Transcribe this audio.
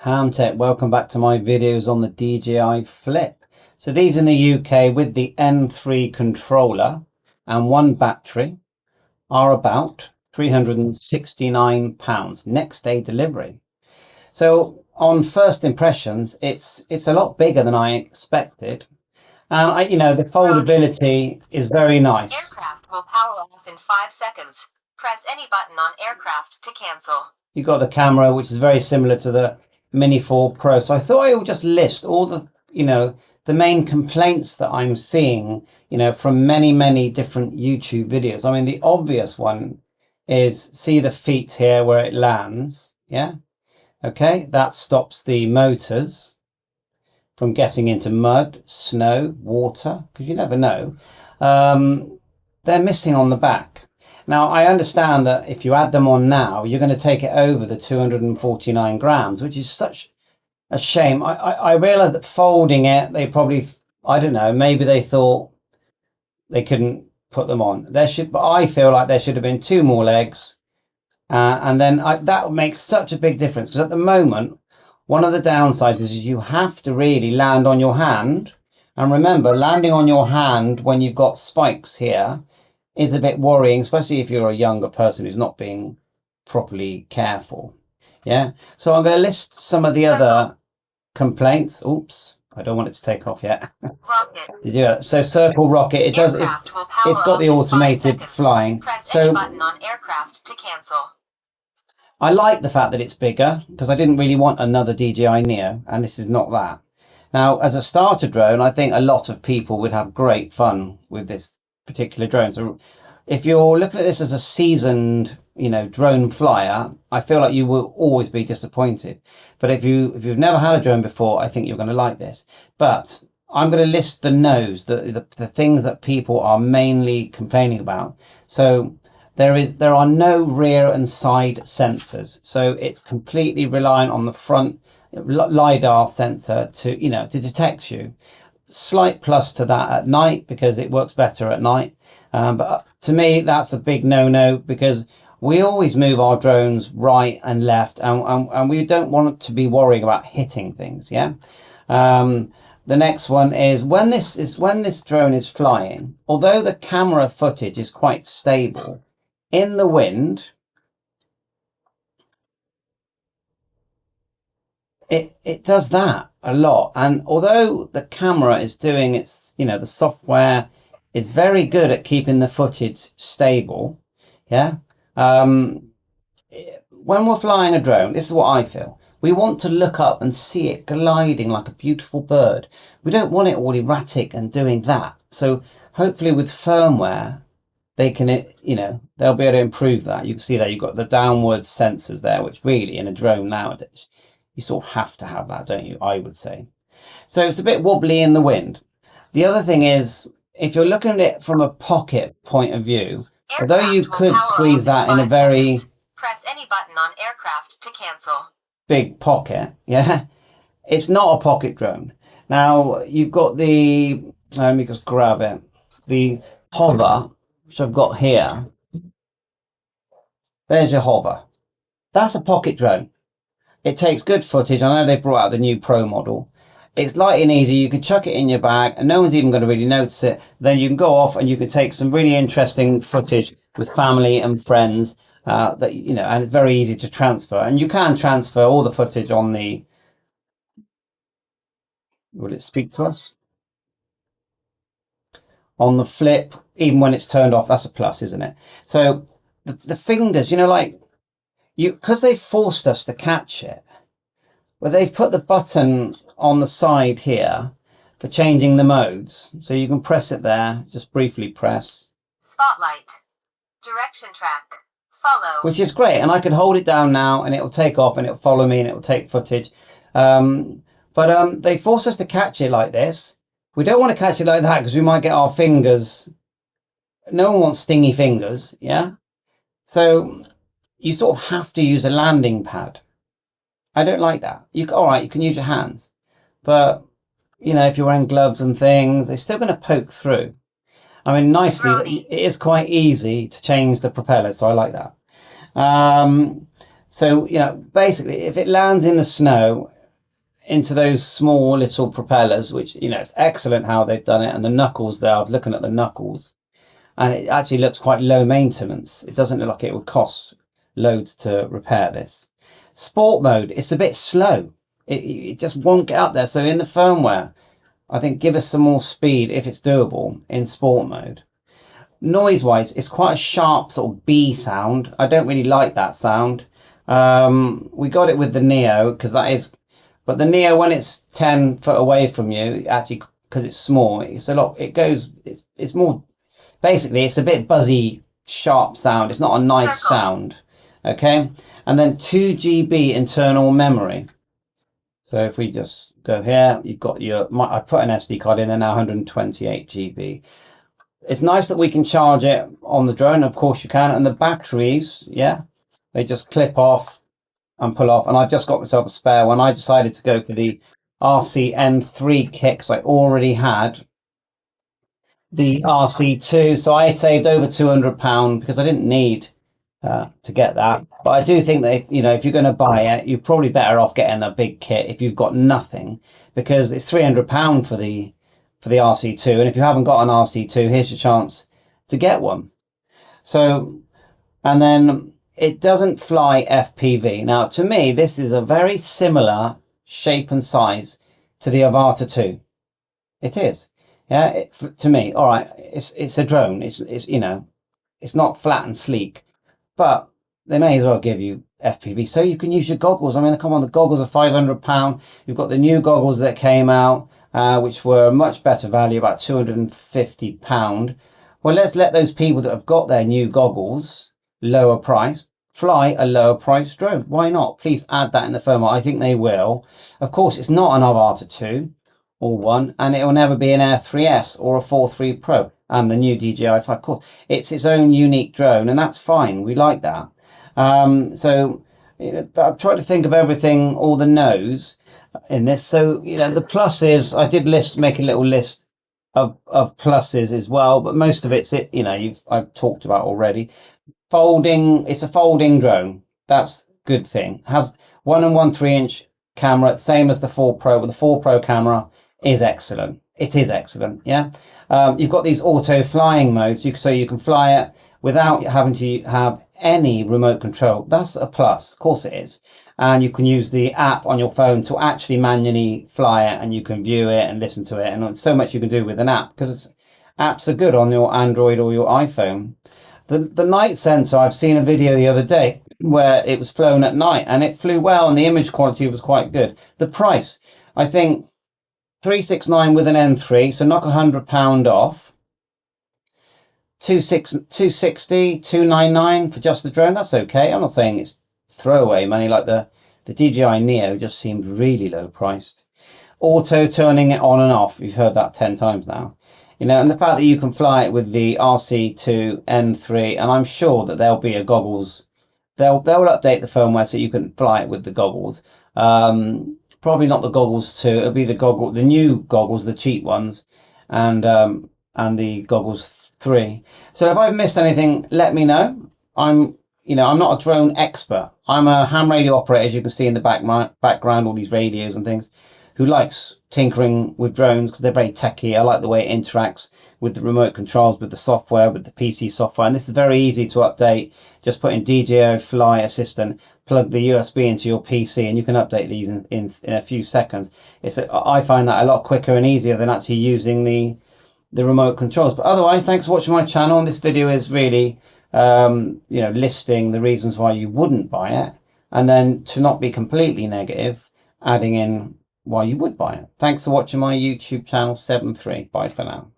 Hamtech, welcome back to my videos on the DJI Flip. So these in the UK with the M3 controller and one battery are about £369 next day delivery. So on first impressions, it's a lot bigger than I expected. And the foldability is very nice. Aircraft will power off in 5 seconds. Press any button on aircraft to cancel. You've got the camera, which is very similar to the Mini 4 Pro. So I thought I would just list all the, the main complaints that I'm seeing, from many different YouTube videos. I mean, the obvious one is see the feet here where it lands. Yeah. Okay. That stops the motors from getting into mud, snow, water, because you never know. They're missing on the back. Now, I understand that if you add them on now, you're going to take it over the 249 grams, which is such a shame. I realized that folding it, they probably, I don't know, maybe they thought they couldn't put them on. But I feel like there should have been 2 more legs. And then that makes such a big difference, because at the moment, one of the downsides is you have to really land on your hand. And remember, landing on your hand when you've got spikes here is a bit worrying, especially if you're a younger person who's not being properly careful. Yeah. So I'm going to list some of the other complaints. Oops, I don't want it to take off yet. Rocket. Yeah. So circle rocket. It does. It's got the automated flying. Press any button on aircraft to cancel. I like the fact that it's bigger, because I didn't really want another DJI Neo, and this is not that. Now, as a starter drone, I think a lot of people would have great fun with this particular drone. So if you're looking at this as a seasoned, drone flyer, I feel like you will always be disappointed. But if you've never had a drone before, I think you're going to like this. But I'm going to list the no's, the things that people are mainly complaining about. So there are no rear and side sensors. So it's completely reliant on the front LiDAR sensor to detect you. Slight plus to that at night, because it works better at night. But to me, that's a big no-no, because we always move our drones right and left, and we don't want to be worrying about hitting things. Yeah. The next one is when this drone is flying, although the camera footage is quite stable, in the wind, it does that a lot. And although the camera is doing its, the software is very good at keeping the footage stable. Yeah. When we're flying a drone, this is what I feel. We want to look up and see it gliding like a beautiful bird. We don't want it all erratic and doing that. So hopefully with firmware, they can, they'll be able to improve that. You can see that you've got the downward sensors there, which really in a drone nowadays, you sort of have to have that, don't you? I would say. So it's a bit wobbly in the wind. The other thing is, if you're looking at it from a pocket point of view, although you could squeeze that in a very press any button on aircraft to cancel. Big pocket, yeah, it's not a pocket drone. Now you've got the, let me just grab it, the hover, which I've got here. There's your hover. That's a pocket drone. It takes good footage. I know they brought out the new Pro model. It's light and easy. You can chuck it in your bag and no one's even going to really notice it. Then you can go off and you can take some really interesting footage with family and friends and it's very easy to transfer. And you can transfer all the footage on the, will it speak to us? On the Flip, even when it's turned off, that's a plus, isn't it? So the fingers, because they've forced us to catch it, well, they've put the button on the side here for changing the modes. So you can press it there, just briefly press. Spotlight, direction track, follow. Which is great. And I could hold it down now and it'll take off and it'll follow me and it'll take footage. But they force us to catch it like this. We don't want to catch it like that because we might get our fingers. No one wants stingy fingers. Yeah. So you sort of have to use a landing pad. I don't like that. All right, you can use your hands, but if you're wearing gloves and things, they're still going to poke through. I mean, nicely, it is quite easy to change the propeller, so I like that. So, you know, basically, if it lands in the snow into those small little propellers, which, you know, it's excellent how they've done it. And the knuckles there, I was looking at the knuckles, and it actually looks quite low maintenance. It doesn't look like it would cost loads to repair this. Sport mode, it's a bit slow. It just won't get up there. So in the firmware, I think give us some more speed if it's doable in sport mode. Noise wise, it's quite a sharp sort of B sound. I don't really like that sound. We got it with the Neo because that is, but the Neo, when it's 10 foot away from you, actually, because it's small, it's a lot, it goes, it's more, basically it's a bit buzzy, sharp sound. It's not a nice sound. Okay. And then 2 GB internal memory. So if we just go here, you've got your, I put an SD card in there now, 128 GB. It's nice that we can charge it on the drone. Of course you can. And the batteries, yeah, they just clip off and pull off. And I've just got myself a spare one. I decided to go for the RC-M3 Kit because I already had the RC2. So I saved over £200 because I didn't need to get that. But I do think that if, you know, if you're going to buy it, you're probably better off getting a big kit if you've got nothing, because it's £300 for the RC2, and if you haven't got an RC2, here's your chance to get one. So, and then it doesn't fly FPV. Now, to me, this is a very similar shape and size to the Avata 2. It is, yeah. To me, all right, it's a drone. It's you know, it's not flat and sleek, but they may as well give you FPV so you can use your goggles. I mean, come on, the goggles are £500. You've got the new goggles that came out, which were much better value, about £250. Well, let's let those people that have got their new goggles, lower price, fly a lower price drone. Why not? Please add that in the firmware. I think they will. Of course, it's not an Avata 2 or 1, and it will never be an Air 3S or a 4.3 Pro and the new DJI 5. Of course, it's its own unique drone, and that's fine. We like that. So you know, I've tried to think of everything, all the no's in this. So, you know, the pluses, I did make a little list of pluses as well, but most of it's, you know, I've talked about already. Folding, it's a folding drone. That's a good thing. It has 1 1/3 inch camera, same as the 4 Pro, but the 4 Pro camera is excellent. It is excellent, yeah. You've got these auto flying modes, so you can fly it without having to have any remote control. That's a plus, of course it is. And you can use the app on your phone to actually manually fly it, and you can view it and listen to it, and so much you can do with an app, because apps are good on your Android or your iPhone. The night sensor, I've seen a video the other day where it was flown at night and it flew well and the image quality was quite good. The price, I think 369 with an M3, so knock £100 off. 260, 299 for just the drone. That's okay. I'm not saying it's throwaway money. Like the DJI Neo just seemed really low priced. Auto turning it on and off. You've heard that 10 times now. You know, and the fact that you can fly it with the RC2 M3, and I'm sure that there'll be a goggles. They'll update the firmware so you can fly it with the goggles. Probably not the goggles 2. It'll be the new goggles, the cheap ones, and the goggles 3. So if I've missed anything, let me know. I'm not a drone expert. I'm a ham radio operator, as you can see in the background, all these radios and things, who likes tinkering with drones because they're very techy. I like the way it interacts with the remote controls, with the software, with the PC software. And this is very easy to update. Just put in DJI Fly Assistant, plug the USB into your PC, and you can update these in a few seconds. I find that a lot quicker and easier than actually using the remote controls. But otherwise, thanks for watching my channel. This video is really listing the reasons why you wouldn't buy it, and then, to not be completely negative, adding in why you would buy it. Thanks for watching my YouTube channel 7.3. Bye for now.